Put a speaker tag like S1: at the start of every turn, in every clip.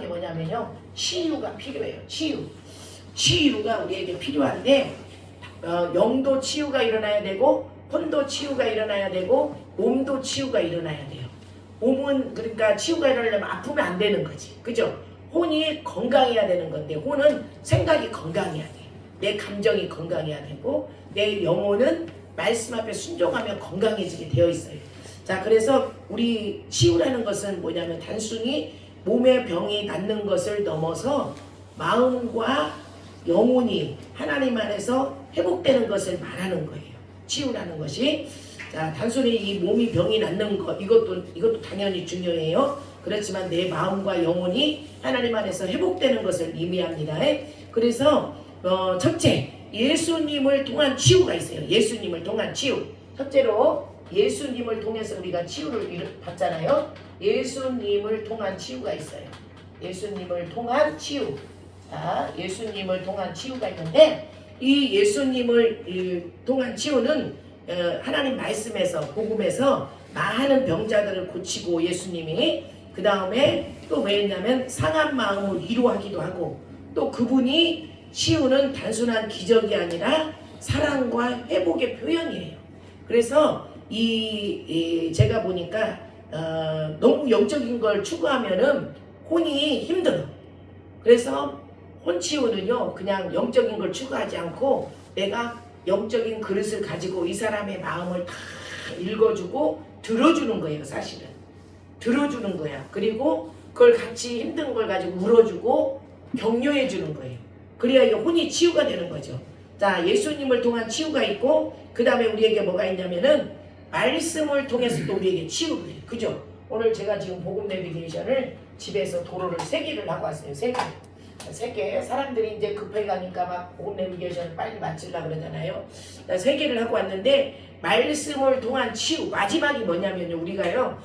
S1: 게 뭐냐면요. 치유가 필요해요. 치유가 우리에게 필요한데 영도 치유가 일어나야 되고 혼도 치유가 일어나야 되고 몸도 치유가 일어나야 돼요. 몸은 그러니까 치유가 일어나려면 아프면 안 되는 거지. 그죠? 혼이 건강해야 되는 건데 혼은 생각이 건강해야 돼. 내 감정이 건강해야 되고 내 영혼은 말씀 앞에 순종하며 건강해지게 되어 있어요. 자, 그래서 우리 치유라는 것은 뭐냐면 단순히 몸의 병이 낫는 것을 넘어서 마음과 영혼이 하나님 안에서 회복되는 것을 말하는 거예요. 치유라는 것이. 자, 단순히 이 몸이 병이 낫는 것 이것도 당연히 중요해요. 그렇지만 내 마음과 영혼이 하나님 안에서 회복되는 것을 의미합니다. 그래서 첫째, 예수님을 통한 치유가 있어요. 예수님을 통한 치유. 첫째로 예수님을 통해서 우리가 치유를 받잖아요. 예수님을 통한 치유가 있어요. 예수님을 통한 치유. 자, 예수님을 통한 치유가 있는데 이 예수님을 통한 치유는 하나님 말씀에서 복음에서 많은 병자들을 고치고 예수님이 그 다음에 또 왜냐면 상한 마음을 위로하기도 하고 또 그분이 치유는 단순한 기적이 아니라 사랑과 회복의 표현이에요. 그래서 제가 보니까 너무 영적인 걸 추구하면은 혼이 힘들어. 그래서 혼치유는요 그냥 영적인 걸 추구하지 않고 내가 영적인 그릇을 가지고 이 사람의 마음을 다 읽어주고 들어주는 거예요. 사실은 들어주는 거야. 그리고 그걸 같이 힘든 걸 가지고 울어주고 격려해 주는 거예요. 그래야 이게 혼이 치유가 되는 거죠. 자, 예수님을 통한 치유가 있고 그 다음에 우리에게 뭐가 있냐면은 말씀을 통해서 또 우리에게 치유를 해요. 그죠? 오늘 제가 지금 복음 내비게이션을 집에서 도로를 3개를 하고 왔어요. 3개. 사람들이 이제 급하게 가니까 막 복음 내비게이션을 빨리 마치려고 그러잖아요. 3개를 하고 왔는데 말씀을 통한 치유. 마지막이 뭐냐면요. 우리가요.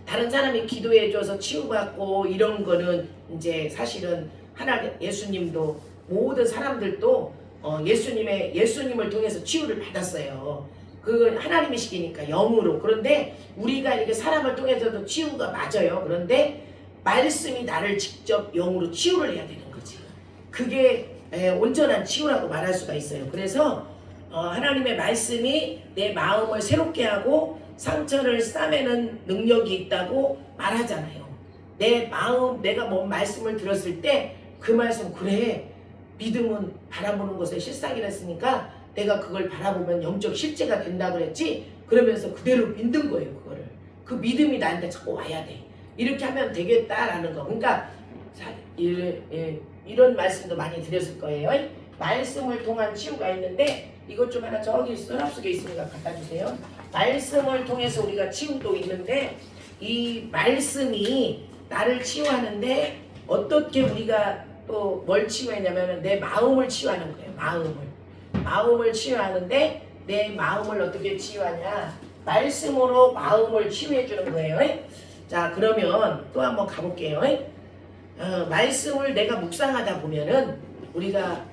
S1: 다른 사람이 기도해줘서 치유받고 이런 거는 이제 사실은 하나님 예수님도 모든 사람들도 예수님을 통해서 치유를 받았어요. 그건 하나님이 시키니까 영으로. 그런데 우리가 이렇게 사람을 통해서도 치유가 맞아요. 그런데 말씀이 나를 직접 영으로 치유를 해야 되는 거지. 그게 온전한 치유라고 말할 수가 있어요. 그래서 하나님의 말씀이 내 마음을 새롭게 하고 상처를 싸매는 능력이 있다고 말하잖아요. 내 마음, 내가 뭔 말씀을 들었을 때 그 말씀 그래. 믿음은 바라보는 것의 실상이랬으니까 내가 그걸 바라보면 영적 실제가 된다 그랬지. 그러면서 그대로 믿는 거예요. 그거를. 그 믿음이 나한테 자꾸 와야 돼. 이렇게 하면 되겠다라는 거. 그러니까 이런 말씀도 많이 드렸을 거예요. 말씀을 통한 치유가 있는데 이것 좀 하나 저기 서랍 속에 있으니까 갖다 주세요. 말씀을 통해서 우리가 치유도 있는데 이 말씀이 나를 치유하는데 어떻게 우리가 또 뭘 치유했냐면 내 마음을 치유하는 거예요. 마음을 치유하는데 내 마음을 어떻게 치유하냐? 말씀으로 마음을 치유해 주는 거예요. 자, 그러면 또 한번 가볼게요. 말씀을 내가 묵상하다 보면은 우리가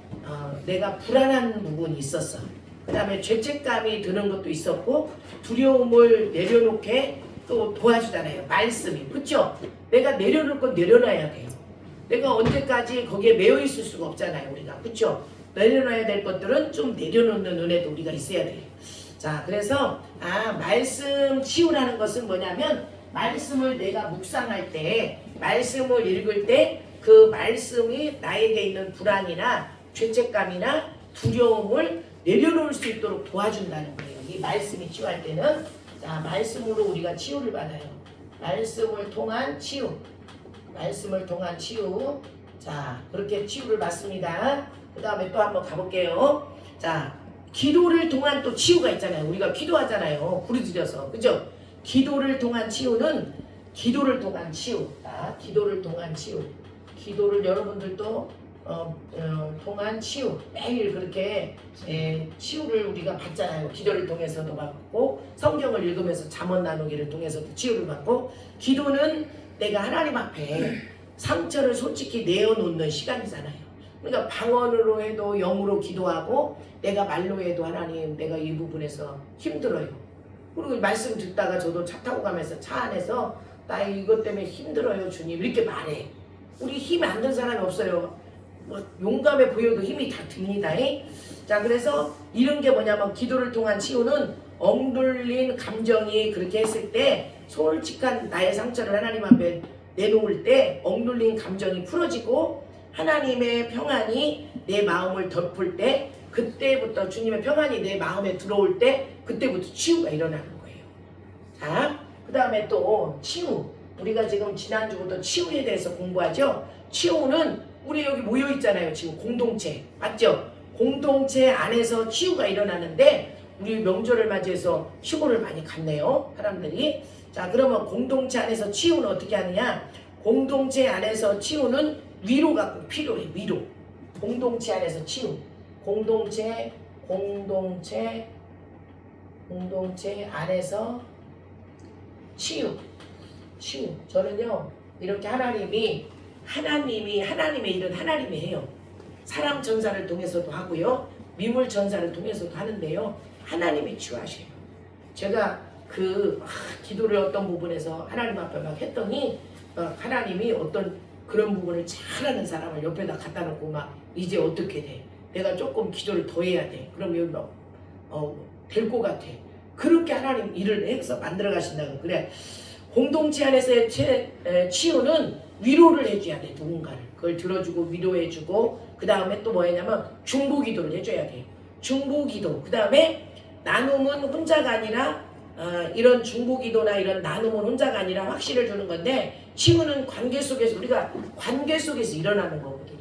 S1: 내가 불안한 부분이 있었어. 그 다음에 죄책감이 드는 것도 있었고 두려움을 내려놓게 또 도와주잖아요. 말씀이. 그렇죠? 내가 내려놓을 건 내려놔야 돼요. 내가 언제까지 거기에 매여 있을 수가 없잖아요. 우리가. 그렇죠? 내려놔야 될 것들은 좀 내려놓는 은혜도 우리가 있어야 돼요. 자, 그래서 말씀 치유라는 것은 뭐냐면 말씀을 내가 묵상할 때 말씀을 읽을 때 그 말씀이 나에게 있는 불안이나 죄책감이나 두려움을 내려놓을 수 있도록 도와준다는 거예요. 이 말씀이 치유할 때는 자, 말씀으로 우리가 치유를 받아요. 말씀을 통한 치유. 말씀을 통한 치유. 자, 그렇게 치유를 받습니다. 그 다음에 또 한번 가볼게요. 자, 기도를 통한 또 치유가 있잖아요. 우리가 기도하잖아요. 부르짖어서. 그죠? 기도를 통한 치유는 기도를 통한 치유. 자, 기도를 통한 치유. 기도를 여러분들도 통한 치유. 매일 그렇게 치유를 우리가 받잖아요. 기도를 통해서도 받고 성경을 읽으면서 잠언 나누기를 통해서도 치유를 받고 기도는 내가 하나님 앞에 상처를 솔직히 내어놓는 시간이잖아요. 그러니까 방언으로 해도 영으로 기도하고 내가 말로 해도 하나님 내가 이 부분에서 힘들어요. 그리고 말씀 듣다가 저도 차 타고 가면서 차 안에서 나 이것 때문에 힘들어요 주님 이렇게 말해. 우리 힘 안 든 사람이 없어요. 뭐 용감해 보여도 힘이 다 듭니다. 자, 그래서 이런 게 뭐냐면 기도를 통한 치유는 억눌린 감정이 그렇게 했을 때 솔직한 나의 상처를 하나님 앞에 내놓을 때 억눌린 감정이 풀어지고 하나님의 평안이 내 마음을 덮을 때 그때부터 주님의 평안이 내 마음에 들어올 때 그때부터 치유가 일어나는 거예요. 자, 그 다음에 또 치유. 우리가 지금 지난주부터 치유에 대해서 공부하죠. 치유는 우리 여기 모여 있잖아요. 지금 공동체 맞죠? 공동체 안에서 치유가 일어나는데 우리 명절을 맞이해서 시골을 많이 갔네요. 사람들이. 자, 그러면 공동체 안에서 치유는 어떻게 하느냐? 공동체 안에서 치유는 위로가 꼭 필요해. 위로. 공동체 안에서 치유. 공동체 안에서 치유. 저는요 이렇게 하나님의 일은 하나님이 해요. 사람 전사를 통해서도 하고요, 미물 전사를 통해서도 하는데요, 하나님이 치유하셔요. 제가 기도를 어떤 부분에서 하나님 앞에 막 했더니 하나님이 어떤 그런 부분을 잘하는 사람을 옆에다 갖다 놓고 막 이제 어떻게 돼? 내가 조금 기도를 더 해야 돼. 그럼 여기 될 것 같아. 그렇게 하나님 일을 해서 만들어 가신다고. 그래. 공동체 안에서의 치유는 위로를 해줘야 돼. 누군가를. 그걸 들어주고 위로해주고 그 다음에 또 뭐냐면 중보기도를 해줘야 돼요. 중보기도. 그 다음에 나눔은 혼자가 아니라 이런 중보기도나 이런 나눔은 혼자가 아니라 확신을 주는 건데 치유는 관계 속에서 우리가 관계 속에서 일어나는 거거든요.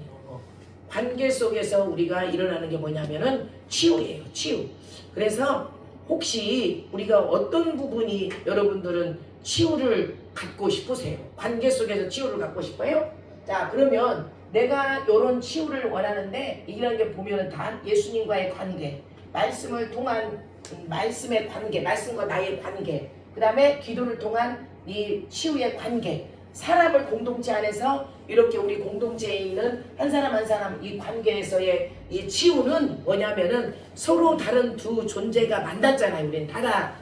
S1: 관계 속에서 우리가 일어나는 게 뭐냐면은 치유예요. 치유. 그래서 혹시 우리가 어떤 부분이 여러분들은 치유를 갖고 싶으세요? 관계 속에서 치유를 갖고 싶어요? 자, 그러면 내가 이런 치유를 원하는데 이런 게 보면은 다 예수님과의 관계, 말씀을 통한 말씀의 관계, 말씀과 나의 관계, 그 다음에 기도를 통한 이 치유의 관계, 사람을 공동체 안에서 이렇게 우리 공동체에 있는 한 사람 한 사람 이 관계에서의 이 치유는 뭐냐면은 서로 다른 두 존재가 만났잖아요. 우리는 달라.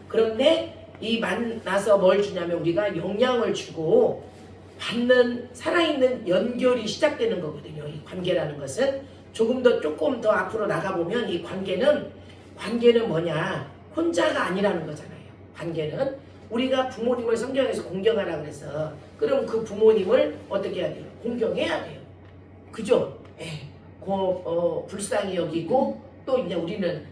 S1: 그런데 이 만나서 뭘 주냐면 우리가 영향을 주고 받는 살아있는 연결이 시작되는 거거든요. 이 관계라는 것은 조금 더 앞으로 나가보면 이 관계는 뭐냐? 혼자가 아니라는 거잖아요. 관계는 우리가 부모님을 성경에서 공경하라 그래서 그럼 그 부모님을 어떻게 해야 돼요? 공경해야 돼요. 그죠? 불쌍히 여기고 또 이제 우리는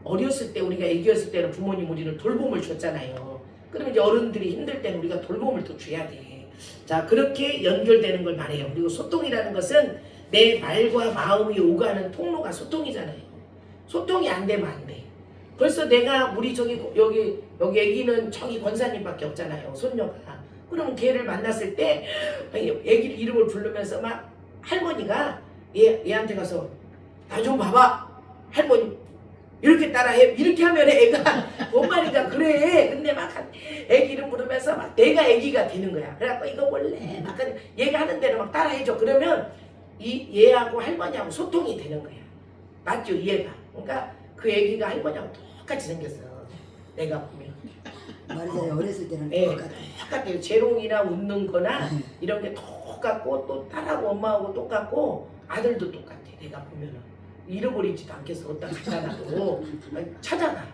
S1: 어렸을 때 우리가 애기였을 때는 부모님 우리를 돌봄을 줬잖아요. 그러면 이제 어른들이 힘들 때는 우리가 돌봄을 또 줘야 돼. 자, 그렇게 연결되는 걸 말해요. 그리고 소통이라는 것은 내 말과 마음이 오가는 통로가 소통이잖아요. 소통이 안 되면 안 돼. 벌써 내가 우리 여기 애기는 저기 권사님밖에 없잖아요. 손녀가. 그러면 걔를 만났을 때 애기 이름을 부르면서 막 할머니가 얘한테 가서 나 좀 봐봐. 할머니 이렇게 따라해. 이렇게 하면 애가 뭔 말인가 그래. 근데 막 애기 이름 부르면서 막 내가 애기가 되는 거야. 그래갖고 이거 원래 막 얘가 하는 대로 막 따라해줘. 그러면 얘하고 할머니하고 소통이 되는 거야. 맞죠? 얘가. 그러니까 그 애기가 할머니하고 똑같이 생겼어. 내가 보면.
S2: 말이잖아요. 어렸을 때는
S1: 똑같아요. 재롱이나 웃는 거나 이런 게 똑같고 또 딸하고 엄마하고 똑같고 아들도 똑같아. 내가 보면은. 잃어버리지도 않겠어. 어디다 갖다 놔도 찾아가.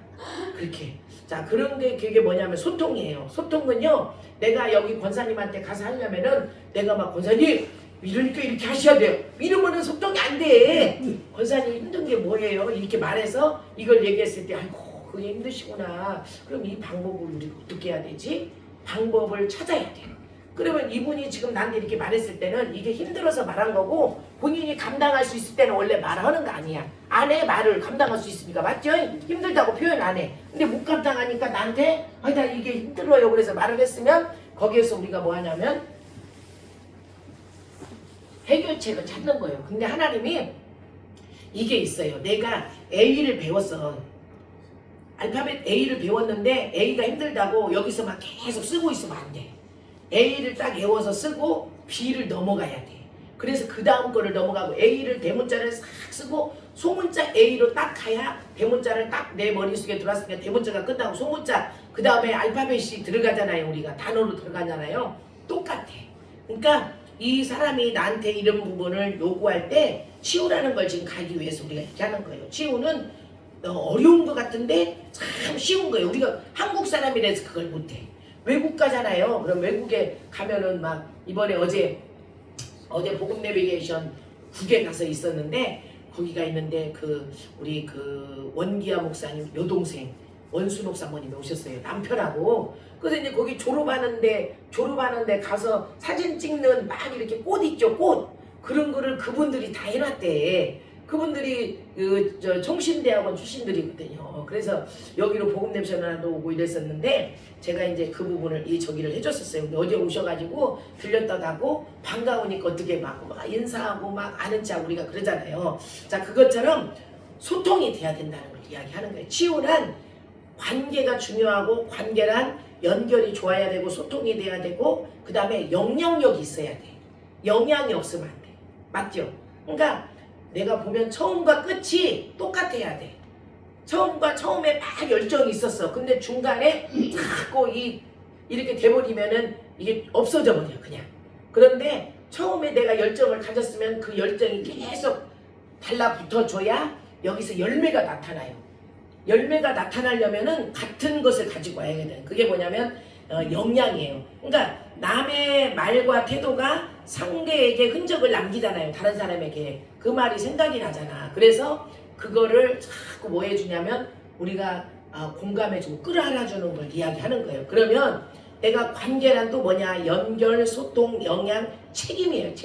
S1: 그렇게. 자, 그런 게 그게 뭐냐면 소통이에요. 소통은요, 내가 여기 권사님한테 가서 하려면은 내가 막 권사님 이러니까 이렇게 하셔야 돼요. 이러면은 소통이 안 돼. 권사님 힘든 게 뭐예요? 이렇게 말해서 이걸 얘기했을 때 아이고 그게 힘드시구나. 그럼 이 방법을 우리가 어떻게 해야 되지? 방법을 찾아야 돼요. 그러면 이분이 지금 나한테 이렇게 말했을 때는 이게 힘들어서 말한 거고 본인이 감당할 수 있을 때는 원래 말하는 거 아니야. 안 해. 말을 감당할 수 있으니까. 맞죠? 힘들다고 표현 안 해. 근데 못 감당하니까 나한테 나 이게 힘들어요. 그래서 말을 했으면 거기에서 우리가 뭐 하냐면 해결책을 찾는 거예요. 근데 하나님이 이게 있어요. 내가 A를 배웠어. 알파벳 A를 배웠는데 A가 힘들다고 여기서 막 계속 쓰고 있으면 안 돼. A를 딱 외워서 쓰고 B를 넘어가야 돼. 그래서 그 다음 거를 넘어가고 A를 대문자를 싹 쓰고 소문자 A로 딱 가야 대문자를 딱 내 머릿속에 들어왔으니까 대문자가 끝나고 소문자 그 다음에 알파벳이 들어가잖아요. 우리가 단어로 들어가잖아요. 똑같아. 그러니까 이 사람이 나한테 이런 부분을 요구할 때 치유라는 걸 지금 가기 위해서 우리가 이렇게 하는 거예요. 치유는 어려운 것 같은데 참 쉬운 거예요. 우리가 한국 사람이라서 그걸 못해. 외국 가잖아요. 그럼 외국에 가면은 막 이번에 어제 복음 내비게이션 국에 가서 있었는데 거기가 있는데 우리 원기아 목사님 여동생 원순옥 사모님이 오셨어요. 남편하고. 그래서 이제 거기 졸업하는데 가서 사진 찍는 막 이렇게 꽃 있죠, 꽃. 그런 거를 그분들이 다 해놨대. 그분들이 총신대학원 출신들이거든요. 그래서 여기로 복음냄새나도 오고 이랬었는데 제가 이제 그 부분을 저기를 해줬었어요. 근데 어제 오셔가지고 들렸다 가고 반가우니까 어떻게 막 인사하고 막 아는 척 우리가 그러잖아요. 자, 그것처럼 소통이 돼야 된다는 걸 이야기하는 거예요. 치유란 관계가 중요하고 관계란 연결이 좋아야 되고 소통이 돼야 되고 그 다음에 영향력이 있어야 돼. 영향이 없으면 안 돼. 맞죠? 그러니까 내가 보면 처음과 끝이 똑같아야 돼. 처음에 막 열정이 있었어. 근데 중간에 자꾸 이렇게 돼버리면은 이게 없어져 버려 그냥. 그런데 처음에 내가 열정을 가졌으면 그 열정이 계속 달라붙어줘야 여기서 열매가 나타나요. 열매가 나타나려면은 같은 것을 가지고 와야 돼. 그게 뭐냐면 영향이에요. 그러니까 남의 말과 태도가 상대에게 흔적을 남기잖아요. 다른 사람에게. 그 말이 생각이 나잖아. 그래서 그거를 자꾸 뭐 해주냐면 우리가 공감해주고 끌어안아주는 걸 이야기하는 거예요. 그러면 내가 관계란 또 뭐냐? 연결, 소통, 영향, 책임이에요.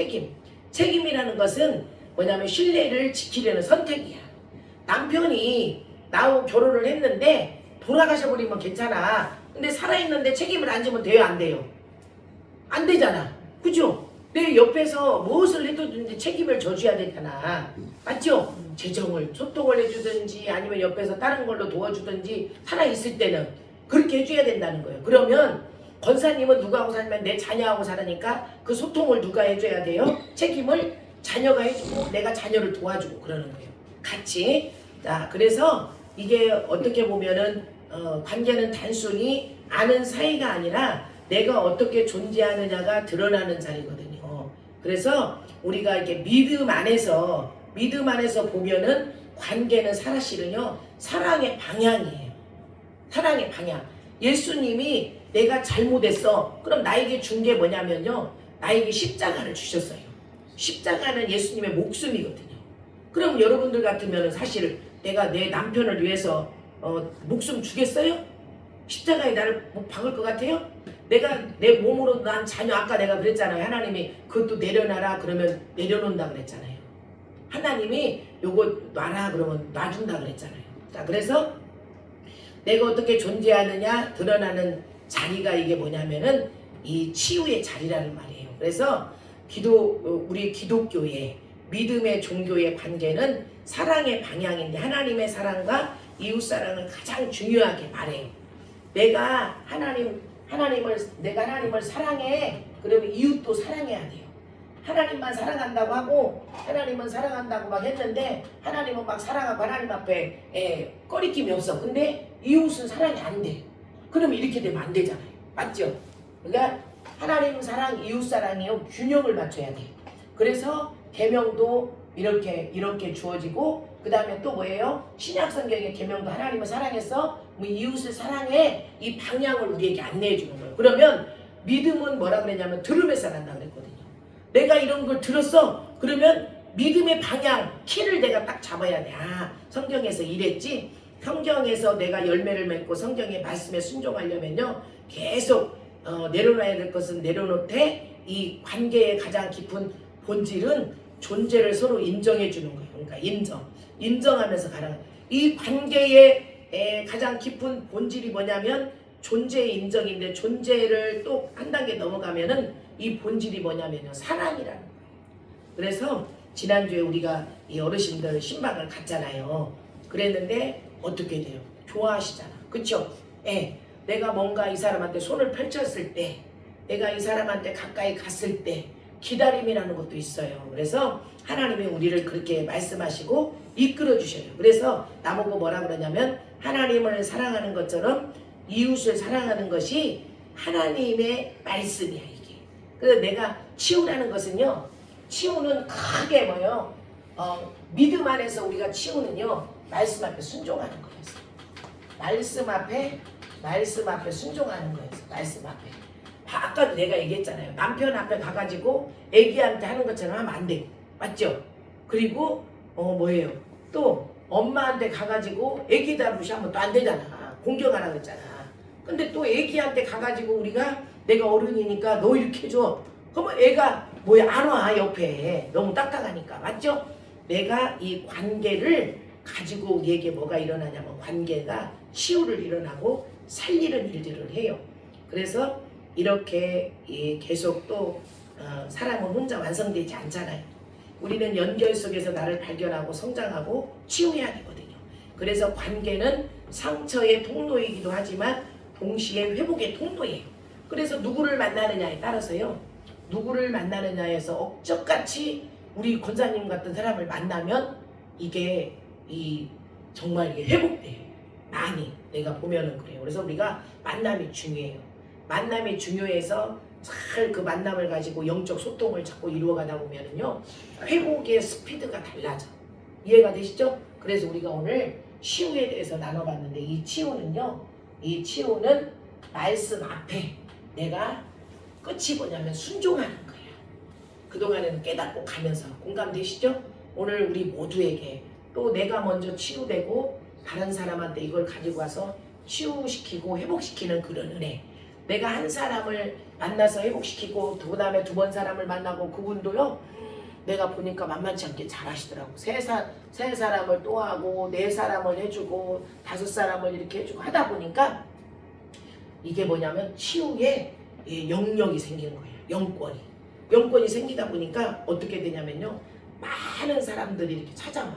S1: 책임이라는 것은 뭐냐면 신뢰를 지키려는 선택이야. 남편이 나하고 결혼을 했는데 돌아가셔버리면 괜찮아. 근데 살아있는데 책임을 안 지면 돼요? 안 돼요? 안 되잖아. 그죠? 내 옆에서 무엇을 해주든지 책임을 져줘야 되잖아. 맞죠? 재정을 소통을 해주든지 아니면 옆에서 다른 걸로 도와주든지 살아있을 때는 그렇게 해줘야 된다는 거예요. 그러면 권사님은 누구하고 살면 내 자녀하고 살으니까 그 소통을 누가 해줘야 돼요? 책임을 자녀가 해주고 내가 자녀를 도와주고 그러는 거예요. 같이. 자, 그래서 이게 어떻게 보면은 관계는 단순히 아는 사이가 아니라 내가 어떻게 존재하느냐가 드러나는 자리거든요. 그래서 우리가 이렇게 믿음 안에서 보면은 관계는 사실은요 사랑의 방향이에요. 사랑의 방향. 예수님이 내가 잘못했어. 그럼 나에게 준 게 뭐냐면요. 나에게 십자가를 주셨어요. 십자가는 예수님의 목숨이거든요. 그럼 여러분들 같으면 사실 내가 내 남편을 위해서 목숨 주겠어요? 십자가에 나를 못 박을 것 같아요? 내가 내 몸으로 난 자녀 아까 내가 그랬잖아요. 하나님이 그것도 내려놔라 그러면 내려놓는다 그랬잖아요. 하나님이 요거 놔라 그러면 놔준다 그랬잖아요. 자, 그래서 내가 어떻게 존재하느냐 드러나는 자리가 이게 뭐냐면은 이 치유의 자리라는 말이에요. 그래서 우리 기독교의 믿음의 종교의 관계는 사랑의 방향인데 하나님의 사랑과 이웃 사랑을 가장 중요하게 말해요. 내가 하나님을 사랑해. 그러면 이웃도 사랑해야 돼요. 하나님만 사랑한다고 하고 하나님은 사랑한다고 막 했는데 하나님은 막 사랑하고 하나님 앞에 꺼리낌이 없어. 근데 이웃은 사랑이 안 돼. 그러면 이렇게 되면 안 되잖아요. 맞죠? 그러니까 하나님 사랑, 이웃 사랑이요 균형을 맞춰야 돼요. 그래서 계명도 이렇게 주어지고 그 다음에 또 뭐예요? 신약 성경의 계명도 하나님을 사랑해서 이웃을 사랑해 이 방향을 우리에게 안내해 주는 거예요. 그러면 믿음은 뭐라 그랬냐면 들음에서 난다 그랬거든요. 내가 이런 걸 들었어. 그러면 믿음의 방향, 키를 내가 딱 잡아야 돼. 성경에서 이랬지. 성경에서 내가 열매를 맺고 성경의 말씀에 순종하려면요. 계속 내려놔야 될 것은 내려놓되 이 관계의 가장 깊은 본질은 존재를 서로 인정해 주는 거예요. 그러니까 인정하면서 가는 이 관계의 가장 깊은 본질이 뭐냐면 존재의 인정인데 존재를 또 한 단계 넘어가면은 이 본질이 뭐냐면요 사랑이라는 거예요. 그래서 지난주에 우리가 이 어르신들 신방을 갔잖아요. 그랬는데 어떻게 돼요? 좋아하시잖아. 그쵸? 내가 뭔가 이 사람한테 손을 펼쳤을 때 내가 이 사람한테 가까이 갔을 때 기다림이라는 것도 있어요. 그래서 하나님이 우리를 그렇게 말씀하시고 이끌어 주셔요. 그래서 나보고 뭐라 그러냐면 하나님을 사랑하는 것처럼 이웃을 사랑하는 것이 하나님의 말씀이야 이게. 그래서 내가 치유라는 것은요, 치유는 크게 뭐요? 믿음 안에서 우리가 치유는요, 말씀 앞에 순종하는 거였어. 말씀 앞에 순종하는 거였어. 말씀 앞에. 아까도 내가 얘기했잖아요. 남편 앞에 가가지고 애기한테 하는 것처럼 하면 안 돼. 맞죠? 그리고 뭐예요? 또 엄마한테 가가지고 애기 다루시하면 또 안 되잖아. 공경하라 그랬잖아. 근데 또 애기한테 가가지고 우리가 내가 어른이니까 너 이렇게 해줘. 그러면 애가 뭐야 안 와 옆에. 너무 딱딱하니까. 맞죠? 내가 이 관계를 가지고 우리에게 뭐가 일어나냐면 관계가 치유를 일어나고 살리는 일들을 해요. 그래서 이렇게 계속 또 사람은 혼자 완성되지 않잖아요. 우리는 연결 속에서 나를 발견하고 성장하고 치유해야 되거든요. 그래서 관계는 상처의 통로이기도 하지만 동시에 회복의 통로예요. 그래서 누구를 만나느냐에 따라서요. 누구를 만나느냐에서 억적같이 우리 권사님 같은 사람을 만나면 이게 정말 이게 회복돼요. 많이 내가 보면은 그래요. 그래서 우리가 만남이 중요해요. 만남이 중요해서 잘 그 만남을 가지고 영적 소통을 자꾸 이루어가다 보면은요 회복의 스피드가 달라져. 이해가 되시죠? 그래서 우리가 오늘 치유에 대해서 나눠봤는데 이 치유는 말씀 앞에 내가 끝이 뭐냐면 순종하는 거야. 그동안에는 깨닫고 가면서 공감되시죠? 오늘 우리 모두에게 또 내가 먼저 치유되고 다른 사람한테 이걸 가지고 와서 치유시키고 회복시키는 그런 은혜. 내가 한 사람을 만나서 회복시키고 그 다음에 두 번 사람을 만나고 그분도요 내가 보니까 만만치 않게 잘하시더라고. 세 사람을 또 하고 네 사람을 해주고 다섯 사람을 이렇게 해주고 하다 보니까 이게 뭐냐면 치유에 영역이 생기는 거예요. 영권이 생기다 보니까 어떻게 되냐면요 많은 사람들이 이렇게 찾아와.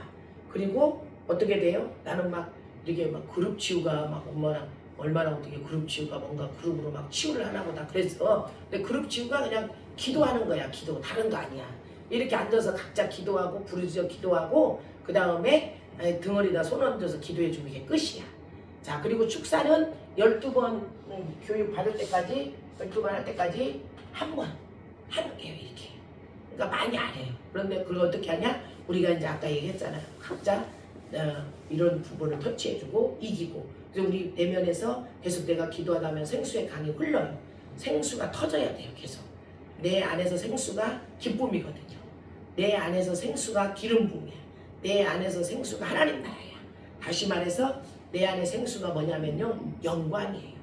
S1: 그리고 어떻게 돼요? 나는 막 이렇게 막 그룹 치유가 막 얼마나 어떻게 그룹 치유가 뭔가 그룹으로 막 치유를 하나 보다 그랬어. 근데 그룹 치유가 그냥 기도하는 거야. 기도. 다른 거 아니야. 이렇게 앉아서 각자 기도하고 부르짖어 기도하고 그 다음에 등허리다 손 얹어서 기도해 주는 게 끝이야. 자, 그리고 축사는 12번 교육 받을 때까지 12번 할 때까지 한 번 하는 거예요. 이렇게. 그러니까 많이 안 해요. 그런데 그걸 어떻게 하냐? 우리가 이제 아까 얘기했잖아요. 각자 이런 부분을 터치해주고 이기고. 그래서 우리 내면에서 계속 내가 기도하다 보면 생수의 강이 흘러요. 생수가 터져야 돼요. 계속. 내 안에서 생수가 기쁨이거든요. 내 안에서 생수가 기름 부음이야. 내 안에서 생수가 하나님 나라야. 다시 말해서 내 안에 생수가 뭐냐면요. 영광이에요.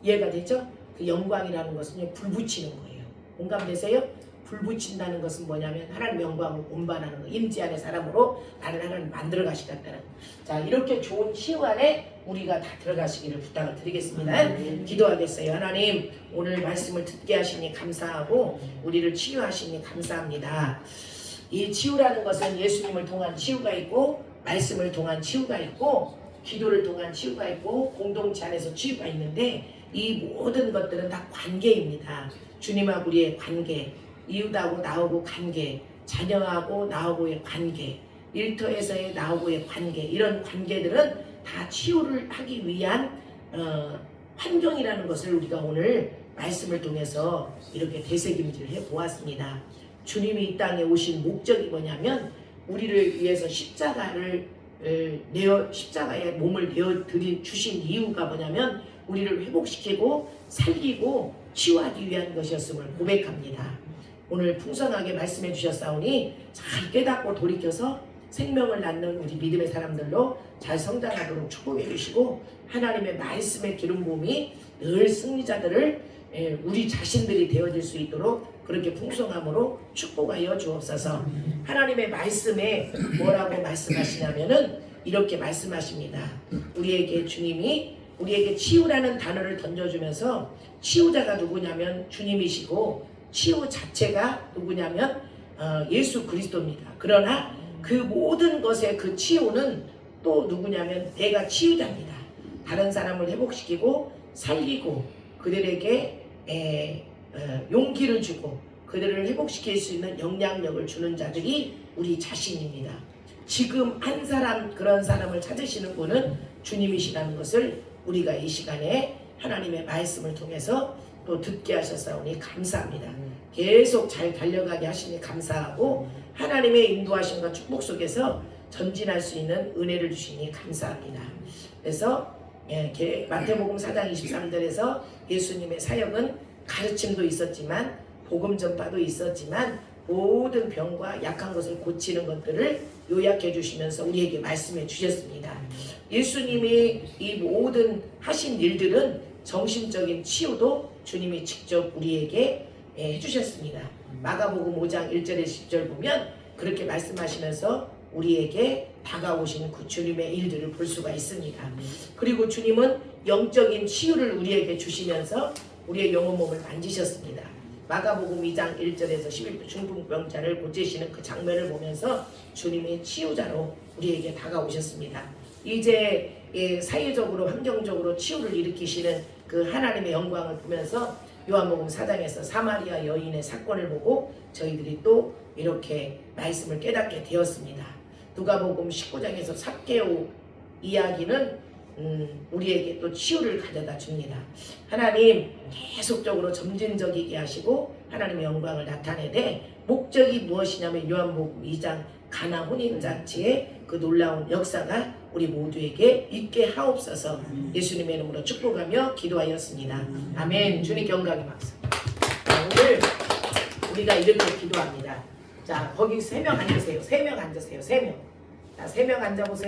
S1: 이해가 되죠? 그 영광이라는 것은 불 붙이는 거예요. 공감되세요? 불 붙인다는 것은 뭐냐면 하나님 영광을 운반하는 거. 임재 안의 사람으로 나를 하나님 만들어 가시겠다는. 자, 이렇게 좋은 치유 안에 우리가 다 들어가시기를 부탁을 드리겠습니다. 기도하겠어요. 하나님 오늘 말씀을 듣게 하시니 감사하고 우리를 치유하시니 감사합니다. 이 치유라는 것은 예수님을 통한 치유가 있고 말씀을 통한 치유가 있고 기도를 통한 치유가 있고 공동체 안에서 치유가 있는데 이 모든 것들은 다 관계입니다. 주님하고 우리의 관계, 이웃하고 나하고 관계, 자녀하고 나하고의 관계, 일터에서의 나하고의 관계, 이런 관계들은 다 치유를 하기 위한 환경이라는 것을 우리가 오늘 말씀을 통해서 이렇게 되새김질을 해보았습니다. 주님이 이 땅에 오신 목적이 뭐냐면 우리를 위해서 십자가에 몸을 내어 주신 이유가 뭐냐면 우리를 회복시키고 살리고 치유하기 위한 것이었음을 고백합니다. 오늘 풍성하게 말씀해 주셨사오니 잘 깨닫고 돌이켜서 생명을 낳는 우리 믿음의 사람들로 잘 성장하도록 축복해 주시고 하나님의 말씀의 기름 부음이 늘 승리자들을 우리 자신들이 되어질 수 있도록 그렇게 풍성함으로 축복하여 주옵소서. 하나님의 말씀에 뭐라고 말씀하시냐면은 이렇게 말씀하십니다. 우리에게 주님이 우리에게 치유라는 단어를 던져주면서 치유자가 누구냐면 주님이시고 치유 자체가 누구냐면 예수 그리스도입니다. 그러나 그 모든 것의 그 치유는 또 누구냐면 내가 치유자입니다. 다른 사람을 회복시키고 살리고 그들에게 용기를 주고 그들을 회복시킬 수 있는 영향력을 주는 자들이 우리 자신입니다. 지금 한 사람 그런 사람을 찾으시는 분은 주님이시라는 것을 우리가 이 시간에 하나님의 말씀을 통해서 또 듣게 하셨사오니 감사합니다. 계속 잘 달려가게 하시니 감사하고 하나님의 인도하심과 축복 속에서 전진할 수 있는 은혜를 주시니 감사합니다. 그래서 마태복음 4장 23절에서 예수님의 사역은 가르침도 있었지만 복음 전파도 있었지만 모든 병과 약한 것을 고치는 것들을 요약해 주시면서 우리에게 말씀해 주셨습니다. 예수님이 이 모든 하신 일들은 정신적인 치유도 주님이 직접 우리에게 해주셨습니다. 마가복음 5장 1절에 10절 보면 그렇게 말씀하시면서 우리에게 다가오신 그 주님의 일들을 볼 수가 있습니다. 그리고 주님은 영적인 치유를 우리에게 주시면서 우리의 영혼 몸을 만지셨습니다. 마가복음 2장 1절에서 11절 중풍병자를 고치시는 그 장면을 보면서 주님의 치유자로 우리에게 다가오셨습니다. 이제 사회적으로 환경적으로 치유를 일으키시는 그 하나님의 영광을 보면서 요한복음 4장에서 사마리아 여인의 사건을 보고 저희들이 또 이렇게 말씀을 깨닫게 되었습니다. 누가복음 19장에서 삭개오 이야기는 우리에게 또 치유를 가져다 줍니다. 하나님 계속적으로 점진적이게 하시고 하나님의 영광을 나타내되 목적이 무엇이냐면 요한복음 2장 가나 혼인잔치의 그 놀라운 역사가 우리 모두에게 있게 하옵소서. 예수님의 이름으로 축복하며 기도하였습니다. 아멘. 주님께 영광의 박수. 오늘 우리가 이렇게 기도합니다. 자, 거기 3명 앉으세요. 3명 앉으세요. 3명. 자, 3명 앉아보세요.